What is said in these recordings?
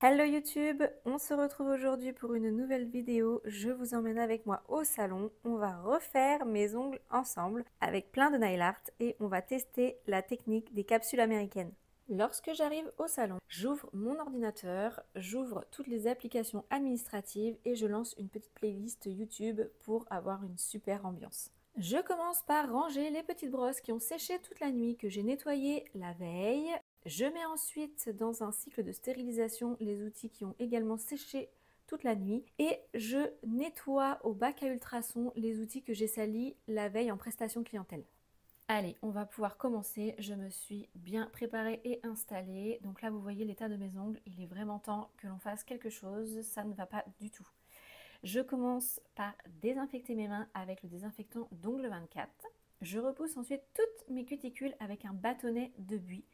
Hello YouTube, on se retrouve aujourd'hui pour une nouvelle vidéo. Je vous emmène avec moi au salon. On va refaire mes ongles ensemble avec plein de nail art et on va tester la technique des capsules américaines. Lorsque j'arrive au salon, j'ouvre mon ordinateur, j'ouvre toutes les applications administratives et je lance une petite playlist YouTube pour avoir une super ambiance. Je commence par ranger les petites brosses qui ont séché toute la nuit, que j'ai nettoyées la veille. Je mets ensuite dans un cycle de stérilisation les outils qui ont également séché toute la nuit et je nettoie au bac à ultrasons les outils que j'ai salis la veille en prestation clientèle. Allez, on va pouvoir commencer. Je me suis bien préparée et installée. Donc là, vous voyez l'état de mes ongles. Il est vraiment temps que l'on fasse quelque chose. Ça ne va pas du tout. Je commence par désinfecter mes mains avec le désinfectant d'ongles 24. Je repousse ensuite toutes mes cuticules avec un bâtonnet de buis.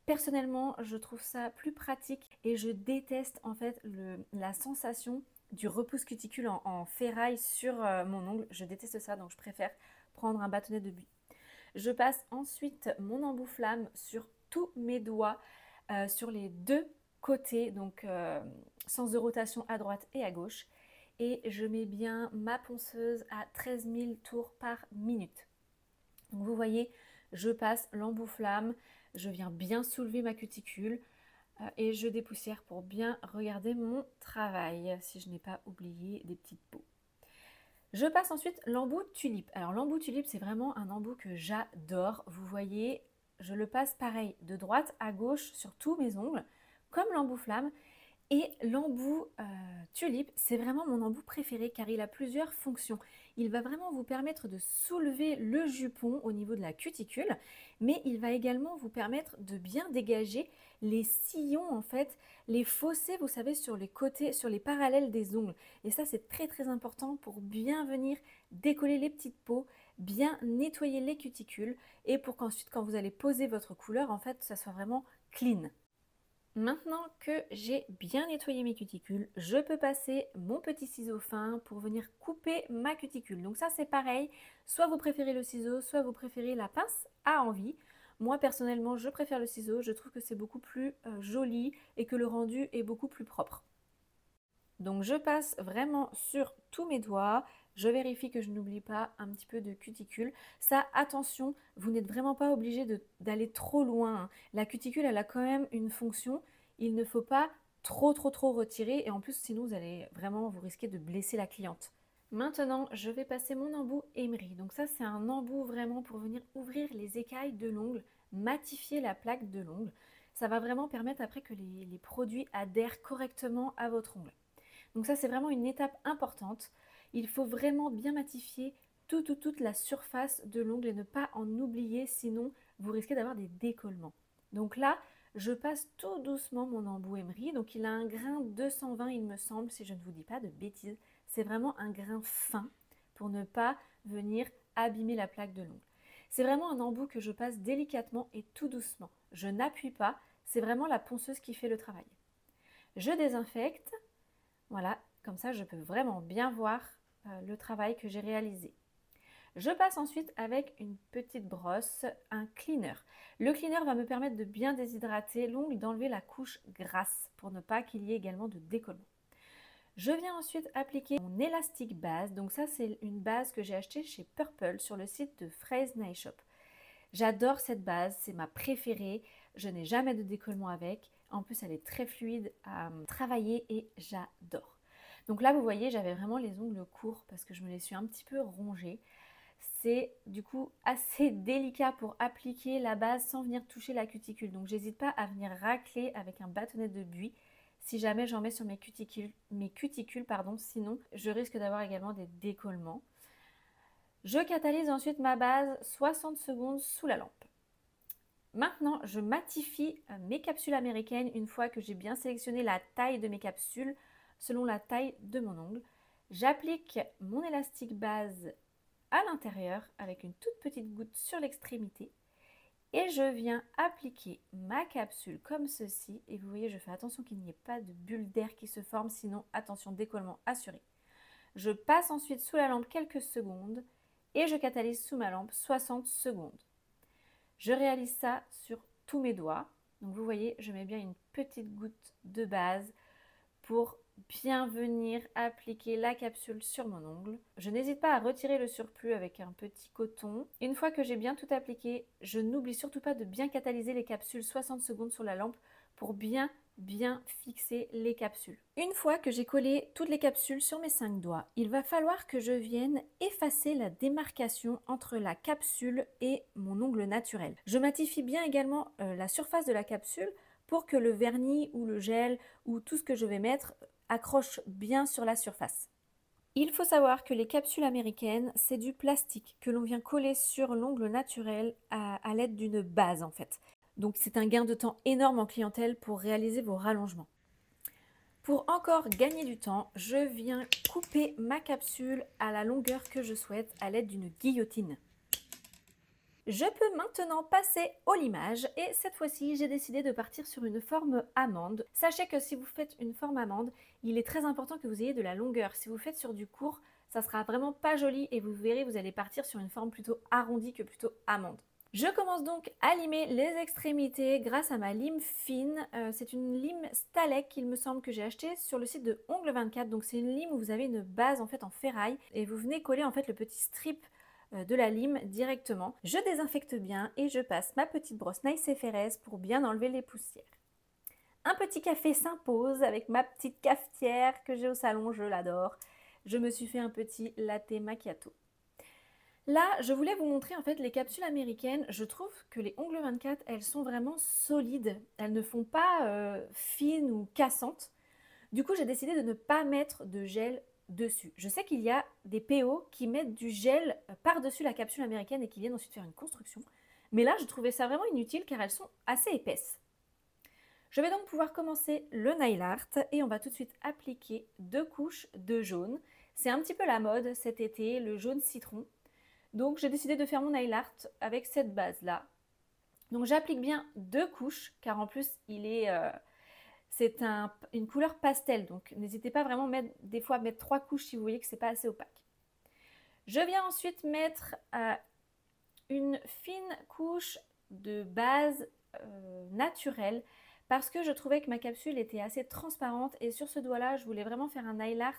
Personnellement, je trouve ça plus pratique et je déteste en fait la sensation du repousse cuticule en ferraille sur mon ongle. Je déteste ça, donc je préfère prendre un bâtonnet de buis. Je passe ensuite mon embout flamme sur tous mes doigts, sur les deux côtés, donc sens de rotation à droite et à gauche. Et je mets bien ma ponceuse à 13 000 tours par minute. Donc vous voyez, je passe l'embout flamme, je viens bien soulever ma cuticule et je dépoussière pour bien regarder mon travail, si je n'ai pas oublié des petites peaux. Je passe ensuite l'embout tulipe. Alors l'embout tulipe, c'est vraiment un embout que j'adore. Vous voyez, je le passe pareil de droite à gauche sur tous mes ongles, comme l'embout flamme. Et l'embout tulipe, c'est vraiment mon embout préféré car il a plusieurs fonctions. Il va vraiment vous permettre de soulever le jupon au niveau de la cuticule, mais il va également vous permettre de bien dégager les sillons, en fait, les fossés, vous savez, sur les côtés, sur les parallèles des ongles. Et ça, c'est très très important pour bien venir décoller les petites peaux, bien nettoyer les cuticules et pour qu'ensuite, quand vous allez poser votre couleur, en fait, ça soit vraiment clean. Maintenant que j'ai bien nettoyé mes cuticules, je peux passer mon petit ciseau fin pour venir couper ma cuticule. Donc ça c'est pareil, soit vous préférez le ciseau, soit vous préférez la pince à envie. Moi personnellement je préfère le ciseau, je trouve que c'est beaucoup plus joli et que le rendu est beaucoup plus propre. Donc je passe vraiment sur tous mes doigts, je vérifie que je n'oublie pas un petit peu de cuticule. Ça, attention, vous n'êtes vraiment pas obligé d'aller trop loin. La cuticule, elle a quand même une fonction. Il ne faut pas trop retirer et en plus sinon vous allez vraiment vous risquer de blesser la cliente. Maintenant, je vais passer mon embout Emery. Donc ça, c'est un embout vraiment pour venir ouvrir les écailles de l'ongle, matifier la plaque de l'ongle. Ça va vraiment permettre après que les produits adhèrent correctement à votre ongle. Donc ça, c'est vraiment une étape importante. Il faut vraiment bien matifier toute la surface de l'ongle et ne pas en oublier, sinon vous risquez d'avoir des décollements. Donc là, je passe tout doucement mon embout Emery. Donc il a un grain 220, il me semble, si je ne vous dis pas de bêtises. C'est vraiment un grain fin pour ne pas venir abîmer la plaque de l'ongle. C'est vraiment un embout que je passe délicatement et tout doucement. Je n'appuie pas, c'est vraiment la ponceuse qui fait le travail. Je désinfecte. Voilà, comme ça je peux vraiment bien voir le travail que j'ai réalisé. Je passe ensuite avec une petite brosse, un cleaner. Le cleaner va me permettre de bien déshydrater l'ongle, d'enlever la couche grasse pour ne pas qu'il y ait également de décollement. Je viens ensuite appliquer mon élastique base. Donc ça, c'est une base que j'ai achetée chez Purple sur le site de Fraise Nail Shop. J'adore cette base, c'est ma préférée. Je n'ai jamais de décollement avec. En plus, elle est très fluide à travailler et j'adore. Donc là, vous voyez, j'avais vraiment les ongles courts parce que je me les suis un petit peu rongés. C'est du coup assez délicat pour appliquer la base sans venir toucher la cuticule. Donc j'hésite pas à venir racler avec un bâtonnet de buis si jamais j'en mets sur mes cuticules, sinon je risque d'avoir également des décollements. Je catalyse ensuite ma base 60 secondes sous la lampe. Maintenant, je matifie mes capsules américaines une fois que j'ai bien sélectionné la taille de mes capsules selon la taille de mon ongle. J'applique mon élastique base à l'intérieur avec une toute petite goutte sur l'extrémité et je viens appliquer ma capsule comme ceci et vous voyez, je fais attention qu'il n'y ait pas de bulle d'air qui se forme, sinon attention, décollement assuré. Je passe ensuite sous la lampe quelques secondes et je catalyse sous ma lampe 60 secondes. Je réalise ça sur tous mes doigts. Donc vous voyez, je mets bien une petite goutte de base pour bien venir appliquer la capsule sur mon ongle. Je n'hésite pas à retirer le surplus avec un petit coton. Une fois que j'ai bien tout appliqué, je n'oublie surtout pas de bien catalyser les capsules 60 secondes sur la lampe pour bien fixer les capsules. Une fois que j'ai collé toutes les capsules sur mes 5 doigts, il va falloir que je vienne effacer la démarcation entre la capsule et mon ongle naturel. Je matifie bien également la surface de la capsule pour que le vernis ou le gel ou tout ce que je vais mettre accroche bien sur la surface. Il faut savoir que les capsules américaines, c'est du plastique que l'on vient coller sur l'ongle naturel à l'aide d'une base en fait. Donc c'est un gain de temps énorme en clientèle pour réaliser vos rallongements. Pour encore gagner du temps, je viens couper ma capsule à la longueur que je souhaite à l'aide d'une guillotine. Je peux maintenant passer au limage et cette fois-ci, j'ai décidé de partir sur une forme amande. Sachez que si vous faites une forme amande, il est très important que vous ayez de la longueur. Si vous faites sur du court, ça sera vraiment pas joli et vous verrez, vous allez partir sur une forme plutôt arrondie que plutôt amande. Je commence donc à limer les extrémités grâce à ma lime fine. C'est une lime Stalec, il me semble, que j'ai acheté sur le site de Ongle 24. Donc c'est une lime où vous avez une base en fait en ferraille et vous venez coller en fait le petit strip de la lime directement. Je désinfecte bien et je passe ma petite brosse Nice FRS pour bien enlever les poussières. Un petit café s'impose avec ma petite cafetière que j'ai au salon, je l'adore. Je me suis fait un petit latte macchiato. Là, je voulais vous montrer en fait les capsules américaines. Je trouve que les Ongle 24, elles sont vraiment solides. Elles ne font pas fines ou cassantes. Du coup, j'ai décidé de ne pas mettre de gel dessus. Je sais qu'il y a des PO qui mettent du gel par-dessus la capsule américaine et qui viennent ensuite faire une construction. Mais là, je trouvais ça vraiment inutile car elles sont assez épaisses. Je vais donc pouvoir commencer le nail art et on va tout de suite appliquer 2 couches de jaune. C'est un petit peu la mode cet été, le jaune citron. Donc j'ai décidé de faire mon nail art avec cette base-là. Donc j'applique bien 2 couches car en plus c'est une couleur pastel. Donc n'hésitez pas vraiment des fois à mettre 3 couches si vous voyez que ce n'est pas assez opaque. Je viens ensuite mettre une fine couche de base naturelle parce que je trouvais que ma capsule était assez transparente et sur ce doigt-là, je voulais vraiment faire un nail art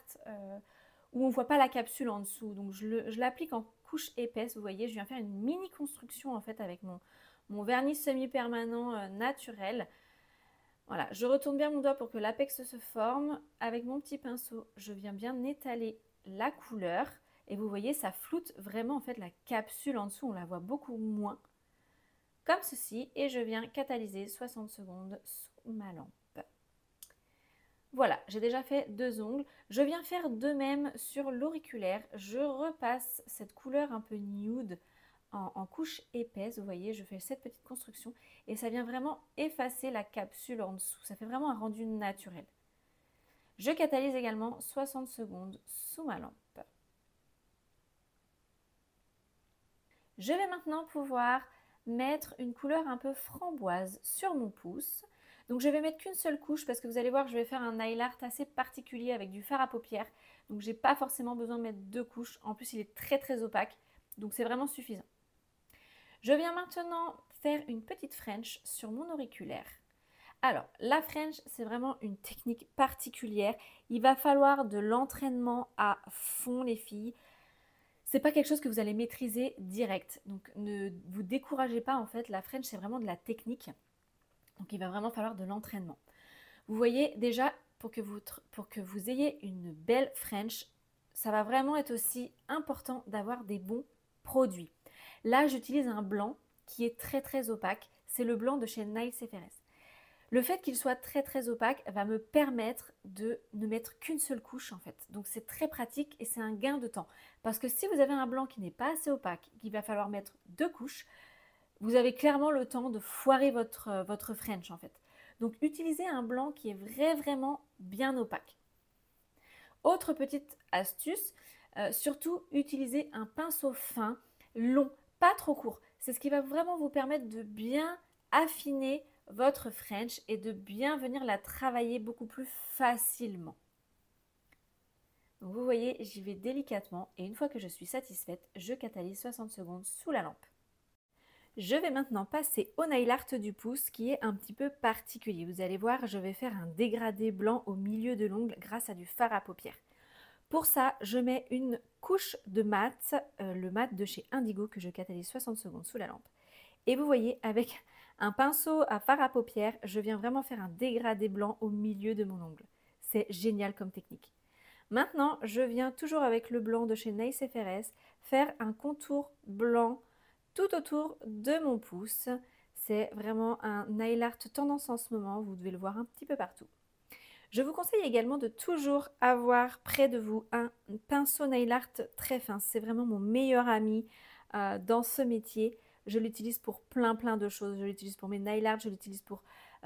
où on ne voit pas la capsule en dessous. Donc je l'applique en couche épaisse, vous voyez, je viens faire une mini construction en fait avec mon vernis semi-permanent naturel. Voilà, je retourne bien mon doigt pour que l'apex se forme. Avec mon petit pinceau, je viens bien étaler la couleur. Et vous voyez, ça floute vraiment en fait la capsule en dessous, on la voit beaucoup moins. Comme ceci, et je viens catalyser 60 secondes sous ma lampe. Voilà, j'ai déjà fait 2 ongles. Je viens faire de même sur l'auriculaire. Je repasse cette couleur un peu nude en couche épaisse. Vous voyez, je fais cette petite construction et ça vient vraiment effacer la capsule en dessous. Ça fait vraiment un rendu naturel. Je catalyse également 60 secondes sous ma lampe. Je vais maintenant pouvoir mettre une couleur un peu framboise sur mon pouce. Donc je vais mettre qu'une seule couche parce que vous allez voir que je vais faire un nail art assez particulier avec du fard à paupières. Donc j'ai pas forcément besoin de mettre 2 couches. En plus il est très opaque, donc c'est vraiment suffisant. Je viens maintenant faire une petite French sur mon auriculaire. Alors la French c'est vraiment une technique particulière. Il va falloir de l'entraînement à fond les filles. C'est pas quelque chose que vous allez maîtriser direct. Donc ne vous découragez pas en fait. La French c'est vraiment de la technique. Donc il va vraiment falloir de l'entraînement. Vous voyez déjà pour que vous ayez une belle French, ça va vraiment être aussi important d'avoir des bons produits. Là j'utilise un blanc qui est très opaque. C'est le blanc de chez Nice FRS. Le fait qu'il soit très opaque va me permettre de ne mettre qu'une seule couche en fait. Donc c'est très pratique et c'est un gain de temps. Parce que si vous avez un blanc qui n'est pas assez opaque, qu'il va falloir mettre 2 couches, vous avez clairement le temps de foirer votre French en fait. Donc utilisez un blanc qui est vraiment bien opaque. Autre petite astuce, surtout utilisez un pinceau fin, long, pas trop court. C'est ce qui va vraiment vous permettre de bien affiner votre French et de bien venir la travailler beaucoup plus facilement. Donc vous voyez, j'y vais délicatement et une fois que je suis satisfaite, je catalyse 60 secondes sous la lampe. Je vais maintenant passer au nail art du pouce qui est un petit peu particulier. Vous allez voir, je vais faire un dégradé blanc au milieu de l'ongle grâce à du fard à paupières. Pour ça, je mets une couche de mat, le mat de chez Indigo que je catalyse 60 secondes sous la lampe. Et vous voyez, avec un pinceau à fard à paupières, je viens vraiment faire un dégradé blanc au milieu de mon ongle. C'est génial comme technique. Maintenant, je viens toujours avec le blanc de chez Nice FRS faire un contour blanc tout autour de mon pouce. C'est vraiment un nail art tendance en ce moment, vous devez le voir un petit peu partout. Je vous conseille également de toujours avoir près de vous un pinceau nail art très fin. C'est vraiment mon meilleur ami dans ce métier. Je l'utilise pour plein de choses. Je l'utilise pour mes nail art, je l'utilise pour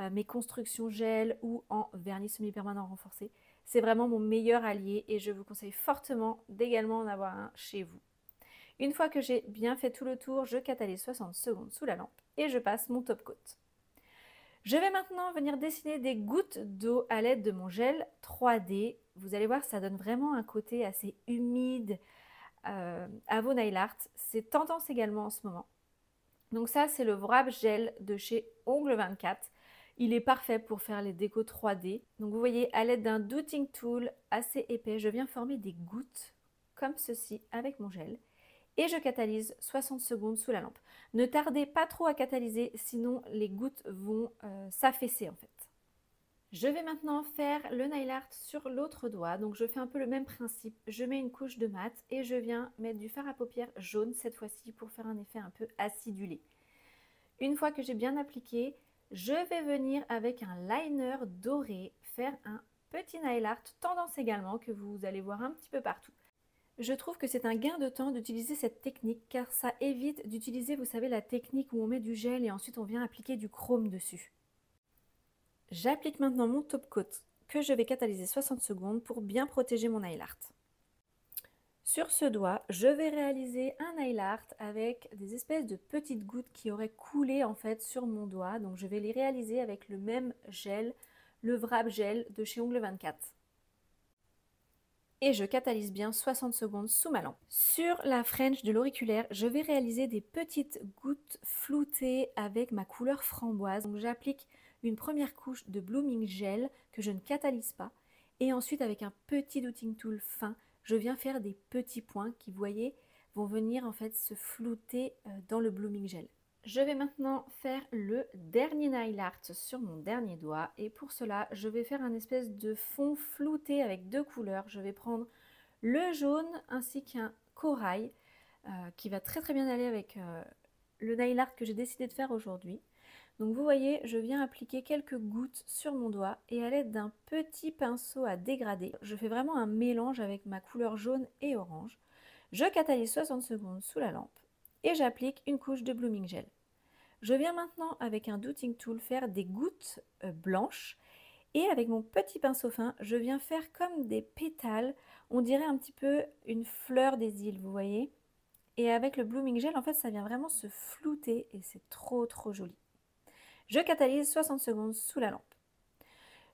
mes constructions gel ou en vernis semi-permanent renforcé. C'est vraiment mon meilleur allié et je vous conseille fortement d'également en avoir un chez vous. Une fois que j'ai bien fait tout le tour, je catalyse 60 secondes sous la lampe et je passe mon top coat. Je vais maintenant venir dessiner des gouttes d'eau à l'aide de mon gel 3D. Vous allez voir, ça donne vraiment un côté assez humide à vos nail art. C'est tendance également en ce moment. Donc ça, c'est le Wrap Gel de chez Ongle 24. Il est parfait pour faire les décos 3D. Donc vous voyez, à l'aide d'un Dotting Tool assez épais, je viens former des gouttes comme ceci avec mon gel. Et je catalyse 60 secondes sous la lampe. Ne tardez pas trop à catalyser, sinon les gouttes vont s'affaisser en fait. Je vais maintenant faire le nail art sur l'autre doigt. Donc je fais un peu le même principe. Je mets une couche de mat et je viens mettre du fard à paupières jaune cette fois-ci pour faire un effet un peu acidulé. Une fois que j'ai bien appliqué, je vais venir avec un liner doré faire un petit nail art tendance également que vous allez voir un petit peu partout. Je trouve que c'est un gain de temps d'utiliser cette technique car ça évite d'utiliser, vous savez, la technique où on met du gel et ensuite on vient appliquer du chrome dessus. J'applique maintenant mon top coat que je vais catalyser 60 secondes pour bien protéger mon nail art. Sur ce doigt, je vais réaliser un nail art avec des espèces de petites gouttes qui auraient coulé en fait sur mon doigt. Donc je vais les réaliser avec le même gel, le Wrap Gel de chez Ongle 24. Et je catalyse bien 60 secondes sous ma lampe. Sur la French de l'auriculaire, je vais réaliser des petites gouttes floutées avec ma couleur framboise. Donc j'applique une première couche de Blooming Gel que je ne catalyse pas. Et ensuite avec un petit Dotting Tool fin, je viens faire des petits points qui, vous voyez, vont venir en fait se flouter dans le Blooming Gel. Je vais maintenant faire le dernier nail art sur mon dernier doigt et pour cela je vais faire un espèce de fond flouté avec deux couleurs. Je vais prendre le jaune ainsi qu'un corail qui va très bien aller avec le nail art que j'ai décidé de faire aujourd'hui. Donc vous voyez, je viens appliquer quelques gouttes sur mon doigt et à l'aide d'un petit pinceau à dégrader, je fais vraiment un mélange avec ma couleur jaune et orange. Je catalyse 60 secondes sous la lampe et j'applique une couche de Blooming Gel. Je viens maintenant avec un Dotting Tool faire des gouttes blanches et avec mon petit pinceau fin, je viens faire comme des pétales, on dirait un petit peu une fleur des îles, vous voyez. Et avec le Blooming Gel, en fait, ça vient vraiment se flouter et c'est trop joli. Je catalyse 60 secondes sous la lampe.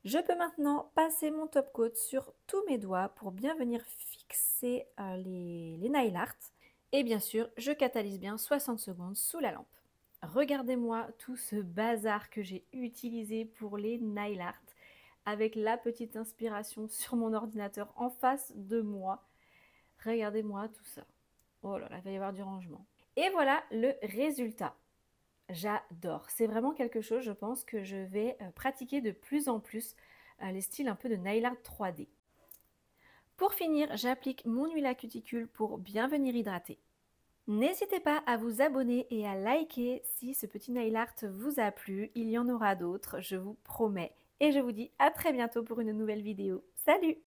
Je peux maintenant passer mon top coat sur tous mes doigts pour bien venir fixer les nail art. Et bien sûr, je catalyse bien 60 secondes sous la lampe. Regardez-moi tout ce bazar que j'ai utilisé pour les nail art avec la petite inspiration sur mon ordinateur en face de moi. Regardez-moi tout ça. Oh là là, il va y avoir du rangement. Et voilà le résultat. J'adore. C'est vraiment quelque chose, je pense, que je vais pratiquer de plus en plus, les styles un peu de nail art 3D. Pour finir, j'applique mon huile à cuticule pour bien venir hydrater. N'hésitez pas à vous abonner et à liker si ce petit nail art vous a plu. Il y en aura d'autres, je vous promets. Et je vous dis à très bientôt pour une nouvelle vidéo. Salut!